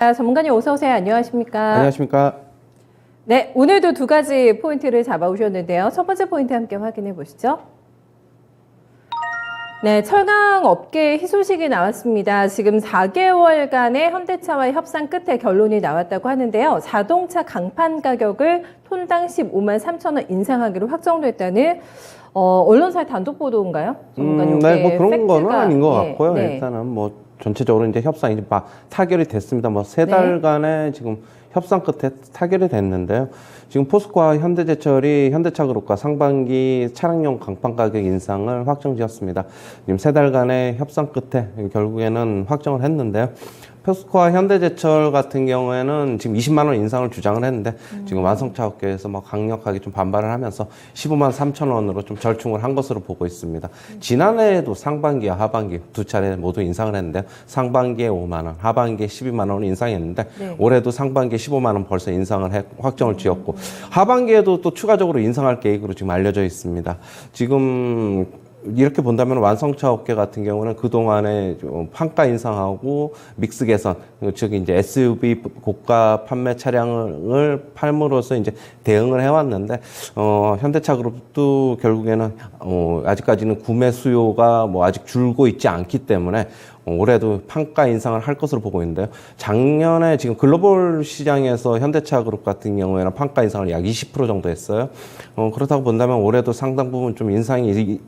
전문가님 어서 오세요. 안녕하십니까? 안녕하십니까? 네, 오늘도 두 가지 포인트를 잡아오셨는데요. 첫 번째 포인트 함께 확인해 보시죠. 네, 철강 업계 희소식이 나왔습니다. 지금 4개월간의 현대차와의 협상 끝에 결론이 나왔다고 하는데요. 자동차 강판 가격을 톤당 15만 3천 원 인상하기로 확정됐다는 언론사의 단독 보도인가요? 전문가님, 네, 뭐 그런 거는 아닌 것 같고요. 네. 일단은 뭐 전체적으로 이제 협상이 이제 타결이 됐습니다. 뭐 3달간의 지금 협상 끝에 타결이 됐는데요. 지금 포스코와 현대제철이 현대차그룹과 상반기 차량용 강판 가격 인상을 확정지었습니다. 지금 3달간의 협상 끝에 결국에는 확정을 했는데요. 포스코와 현대제철 같은 경우에는 지금 20만 원 인상을 주장을 했는데 지금 완성차 업계에서 뭐 강력하게 좀 반발을 하면서 15만 3천 원으로 좀 절충을 한 것으로 보고 있습니다. 지난해에도 상반기와 하반기 두 차례 모두 인상을 했는데 상반기에 5만 원, 하반기에 12만 원을 인상했는데 올해도 상반기에 15만 원 벌써 인상을 확정을 지었고 하반기에도 또 추가적으로 인상할 계획으로 지금 알려져 있습니다. 지금 이렇게 본다면 완성차 업계 같은 경우는 그동안에 판가 인상하고 믹스 개선, 즉 이제 SUV 고가 판매 차량을 팔므로써 이제 대응을 해왔는데, 현대차 그룹도 결국에는, 아직까지는 구매 수요가 뭐 아직 줄고 있지 않기 때문에 올해도 판가 인상을 할 것으로 보고 있는데요. 작년에 지금 글로벌 시장에서 현대차 그룹 같은 경우에는 판가 인상을 약 20% 정도 했어요. 그렇다고 본다면 올해도 상당 부분 좀 인상이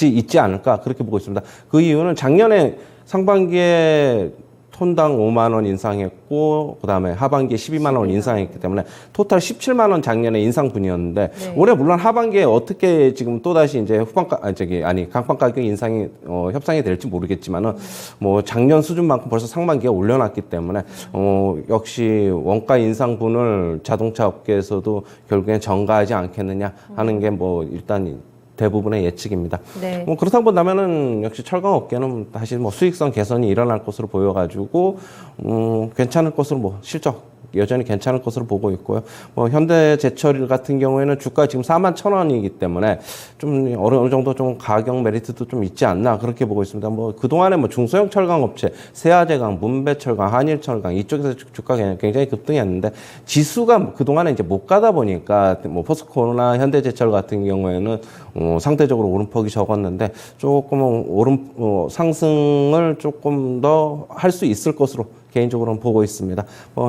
있지 않을까 그렇게 보고 있습니다. 그 이유는 작년에 상반기에 톤당 5만 원 인상했고 그다음에 하반기에 12만 원 인상했기 때문에 토탈 17만 원 작년에 인상분이었는데 올해 물론 하반기에 어떻게 지금 또다시 이제 강판 가격 인상이 협상이 될지 모르겠지만은 뭐 작년 수준만큼 벌써 상반기에 올려놨기 때문에 역시 원가 인상분을 자동차 업계에서도 결국엔 전가하지 않겠느냐 하는 게 뭐 일단 대부분의 예측입니다. 네. 뭐 그렇다고 본다면은 역시 철강 업계는 다시 뭐 수익성 개선이 일어날 것으로 보여가지고 괜찮을 것으로 뭐 실적 여전히 괜찮을 것으로 보고 있고요. 뭐 현대제철 같은 경우에는 주가 지금 4만 1천 원이기 때문에 좀 어느 정도 좀 가격 메리트도 좀 있지 않나 그렇게 보고 있습니다. 뭐 그동안에 뭐 중소형 철강 업체, 세아제강, 문배철강, 한일철강 이쪽에서 주가가 굉장히 급등했는데 지수가 그동안에 이제 못 가다 보니까 뭐 포스코나 현대제철 같은 경우에는 상대적으로 오름폭이 적었는데 조금 상승을 조금 더 할 수 있을 것으로 개인적으로는 보고 있습니다.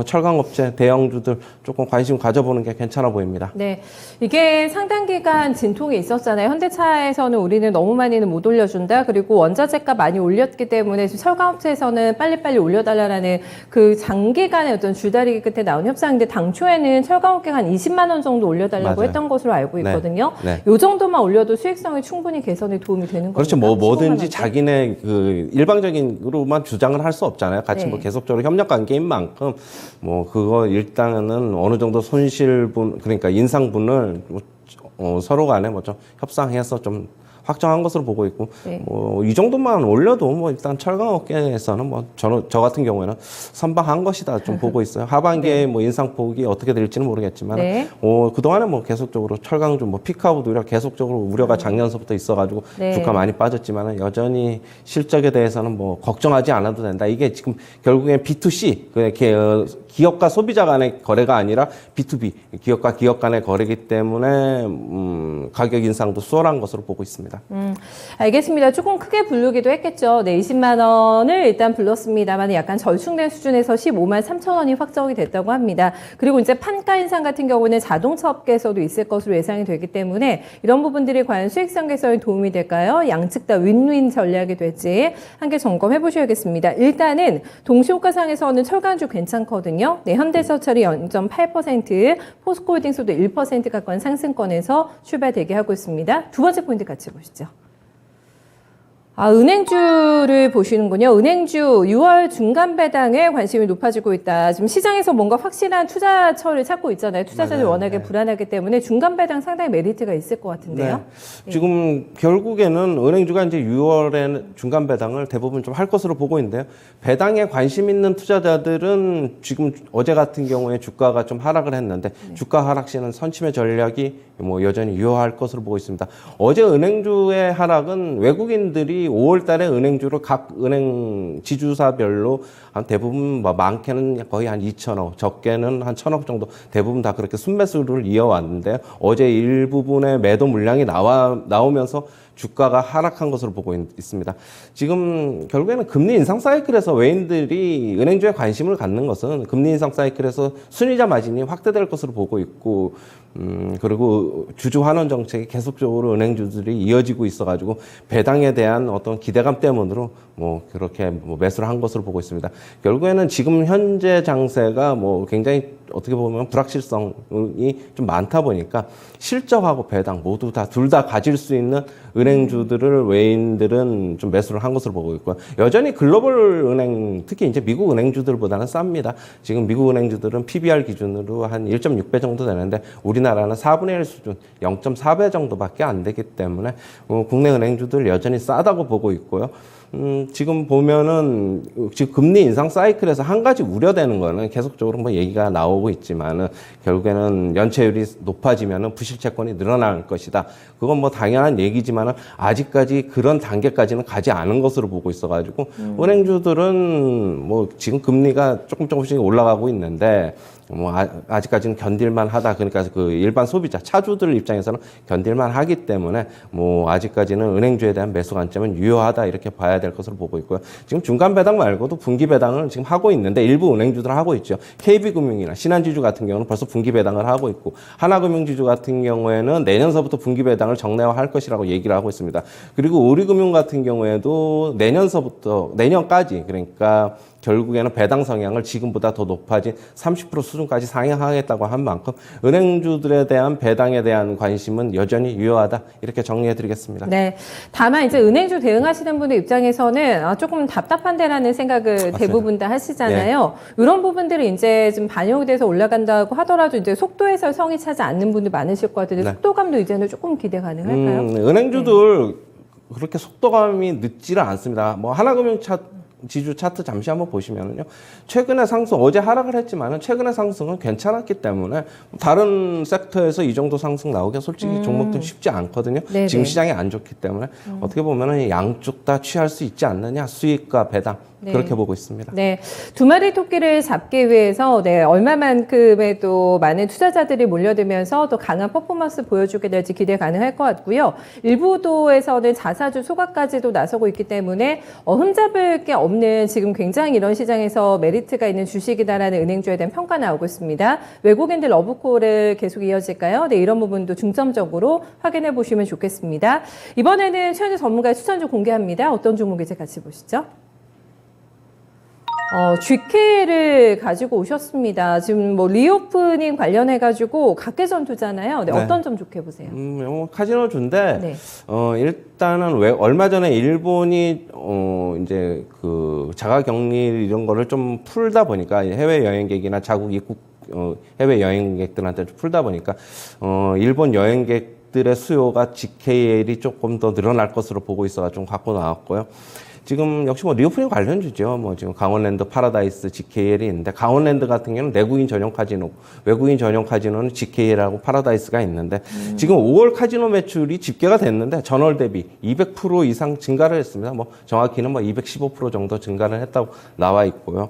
철강업체 대형주들 조금 관심 가져보는 게 괜찮아 보입니다. 네, 이게 상당 기간 진통이 있었잖아요. 현대차에서는 우리는 너무 많이는 못 올려준다. 그리고 원자재가 많이 올렸기 때문에 철강업체에서는 빨리빨리 올려달라는 그 장기간의 어떤 줄다리기 끝에 나온 협상인데 당초에는 철강업계가 한 20만 원 정도 올려달라고 맞아요. 했던 것으로 알고 있거든요. 네. 이 정도만 올려도 수익성이 충분히 개선에 도움이 되는 거죠. 그렇죠. 뭐든지 자기네 그 일방적으로만 주장을 할 수 없잖아요. 같이 뭐 계속적으로 협력 관계인 만큼 뭐 그거 일단은 어느 정도 손실분 그러니까 인상분을 서로 간에 뭐 좀 협상해서 좀 확정한 것으로 보고 있고 뭐 이 정도만 올려도 뭐 일단 철강업계에서는 뭐 저 같은 경우에는 선방한 것이다 좀 보고 있어요. 하반기에 뭐 인상폭이 어떻게 될지는 모르겠지만 그동안에 뭐 계속적으로 철강주 뭐 피크아웃 우려 계속적으로 우려가 작년서부터 있어가지고 주가 많이 빠졌지만 여전히 실적에 대해서는 뭐 걱정하지 않아도 된다. 이게 지금 결국엔 B2C 기업과 소비자 간의 거래가 아니라 B2B 기업과 기업 간의 거래이기 때문에 가격 인상도 수월한 것으로 보고 있습니다. 알겠습니다. 조금 크게 부르기도 했겠죠. 네, 20만 원을 일단 불렀습니다만 약간 절충된 수준에서 15만 3천 원이 확정이 됐다고 합니다. 그리고 이제 판가 인상 같은 경우는 자동차 업계에서도 있을 것으로 예상이 되기 때문에 이런 부분들이 과연 수익성 개선에 도움이 될까요? 양측 다 윈윈 전략이 될지 함께 점검해 보셔야겠습니다. 일단은 동시호가상에서는 철강주 괜찮거든요. 네, 현대제철이 0.8%, 포스코홀딩스도 1% 가까운 상승권에서 출발되게 하고 있습니다. 두 번째 포인트 같이 보시죠. 은행주를 보시는군요. 은행주 6월 중간 배당에 관심이 높아지고 있다. 지금 시장에서 뭔가 확실한 투자처를 찾고 있잖아요. 투자자들이 워낙에 불안하기 때문에 중간 배당 상당히 메리트가 있을 것 같은데요. 지금 결국에는 은행주가 이제 6월에 중간 배당을 대부분 좀 할 것으로 보고 있는데요. 배당에 관심 있는 투자자들은 지금 어제 같은 경우에 주가가 좀 하락을 했는데 주가 하락 시에는 선침의 전략이 뭐 여전히 유효할 것으로 보고 있습니다. 어제 은행주의 하락은 외국인들이 5월 달에 은행주를 각 은행 지주사별로 한 대부분 뭐 많게는 거의 한 2천억, 적게는 한 1,000억 정도 대부분 다 그렇게 순매수를 이어왔는데 어제 일부분의 매도 물량이 나오면서 주가가 하락한 것으로 보고 있습니다. 지금 결국에는 금리 인상 사이클에서 외인들이 은행주에 관심을 갖는 것은 금리 인상 사이클에서 순이자 마진이 확대될 것으로 보고 있고, 그리고 주주 환원 정책이 계속적으로 은행주들이 이어지고 있어가지고 배당에 대한 어떤 기대감 때문으로 뭐 그렇게 뭐 매수를 한 것으로 보고 있습니다. 결국에는 지금 현재 장세가 뭐 굉장히 어떻게 보면 불확실성이 좀 많다 보니까 실적하고 배당 모두 다 둘 다 가질 수 있는 은행주들을 외인들은 좀 매수를 한 것으로 보고 있고요. 여전히 글로벌 은행, 특히 이제 미국 은행주들보다는 쌉니다. 지금 미국 은행주들은 PBR 기준으로 한 1.6배 정도 되는데 우리나라는 4분의 1 수준, 0.4배 정도밖에 안 되기 때문에 국내 은행주들 여전히 싸다고 보고 있고요. 지금 보면은 지금 금리 인상 사이클에서 한 가지 우려되는 거는 계속적으로 뭐 얘기가 나오고 있지만은 결국에는 연체율이 높아지면은 부실채권이 늘어날 것이다. 그건 뭐 당연한 얘기지만은 아직까지 그런 단계까지는 가지 않은 것으로 보고 있어가지고 은행주들은 뭐 지금 금리가 조금씩 올라가고 있는데 뭐 아직까지는 견딜만 하다. 그러니까 그 일반 소비자 차주들 입장에서는 견딜만 하기 때문에 뭐 아직까지는 은행주에 대한 매수 관점은 유효하다 이렇게 봐야 될 것으로 보고 있고요. 지금 중간 배당 말고도 분기 배당을 지금 하고 있는데 일부 은행주들 하고 있죠. KB금융이나 신한지주 같은 경우는 벌써 분기 배당을 하고 있고 하나금융지주 같은 경우에는 내년서부터 분기 배당을 정례화할 것이라고 얘기를 하고 있습니다. 그리고 우리금융 같은 경우에도 내년까지 그러니까 결국에는 배당 성향을 지금보다 더 높아진 30% 수준까지 상향하겠다고 한 만큼 은행주들에 대한 배당에 대한 관심은 여전히 유효하다 이렇게 정리해드리겠습니다. 네. 다만 이제 은행주 대응하시는 분들 입장에서는 조금 답답한데라는 생각을 맞습니다. 대부분 다 하시잖아요. 이런 부분들이 이제 좀 반영이 돼서 올라간다고 하더라도 이제 속도에서 성이 차지 않는 분들 많으실 것 같은데 네. 속도감도 이제는 조금 기대 가능할까요? 은행주들 그렇게 속도감이 늦지는 않습니다. 뭐 하나금융 지주 차트 잠시 한번 보시면은요. 최근에 상승, 어제 하락을 했지만은 최근에 상승은 괜찮았기 때문에 다른 섹터에서 이 정도 상승 나오기가 솔직히 종목들 쉽지 않거든요. 네네. 지금 시장이 안 좋기 때문에 어떻게 보면은 양쪽 다 취할 수 있지 않느냐. 수익과 배당. 네. 그렇게 보고 있습니다. 네. 두 마리 토끼를 잡기 위해서 얼마만큼의 또 많은 투자자들이 몰려들면서 또 강한 퍼포먼스 보여주게 될지 기대 가능할 것 같고요. 일부도에서는 자사주 소각까지도 나서고 있기 때문에 흠잡을 게 없는 지금 굉장히 이런 시장에서 메리트가 있는 주식이다라는 은행주에 대한 평가 나오고 있습니다. 외국인들 러브콜을 계속 이어질까요? 네, 이런 부분도 중점적으로 확인해 보시면 좋겠습니다. 이번에는 최현재 전문가의 추천주 공개합니다. 어떤 종목인지 같이 보시죠. GK를 가지고 오셨습니다. 지금 뭐 리오프닝 관련해가지고 각계전투잖아요. 네, 네. 어떤 점 좋게 보세요? 카지노주인데, 네. 일단은 얼마 전에 일본이, 이제 그 자가격리 이런 거를 좀 풀다 보니까 해외 여행객이나 자국 입국, 해외 여행객들한테 좀 풀다 보니까, 일본 여행객들의 수요가 GKL이 조금 더 늘어날 것으로 보고 있어서 좀 갖고 나왔고요. 지금 역시 뭐 리오프닝 관련주죠. 뭐 지금 강원랜드 파라다이스 GKL이 있는데 강원랜드 같은 경우는 내국인 전용 카지노, 외국인 전용 카지노는 GKL하고 파라다이스가 있는데 지금 5월 카지노 매출이 집계가 됐는데 전월 대비 200% 이상 증가를 했습니다. 뭐 정확히는 뭐 215% 정도 증가를 했다고 나와 있고요.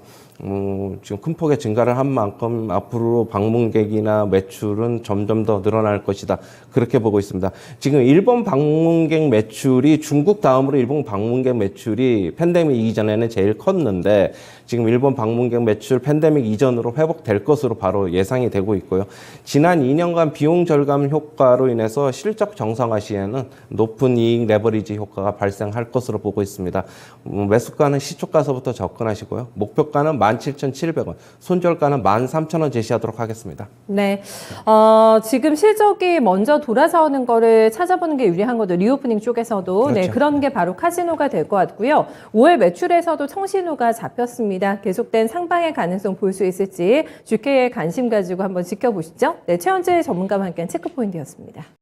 지금 큰 폭의 증가를 한 만큼 앞으로 방문객이나 매출은 점점 더 늘어날 것이다. 그렇게 보고 있습니다. 지금 일본 방문객 매출이 중국 다음으로 일본 방문객 매출이 팬데믹 이전에는 제일 컸는데 지금 일본 방문객 매출 팬데믹 이전으로 회복될 것으로 바로 예상이 되고 있고요. 지난 2년간 비용 절감 효과로 인해서 실적 정상화 시에는 높은 이익 레버리지 효과가 발생할 것으로 보고 있습니다. 매수가는 시초가서부터 접근하시고요. 목표가는 17,700원, 손절가는 13,000원 제시하도록 하겠습니다. 네. 지금 실적이 먼저 돌아서는 거를 찾아보는 게 유리한 거죠. 리오프닝 쪽에서도. 그렇죠. 네, 그런 게 바로 카지노가 될 것 같고요. 5월 매출에서도 청신호가 잡혔습니다. 계속된 상방의 가능성 볼 수 있을지 GK에 관심 가지고 한번 지켜보시죠. 네, 최현재 전문가와 함께한 체크포인트였습니다.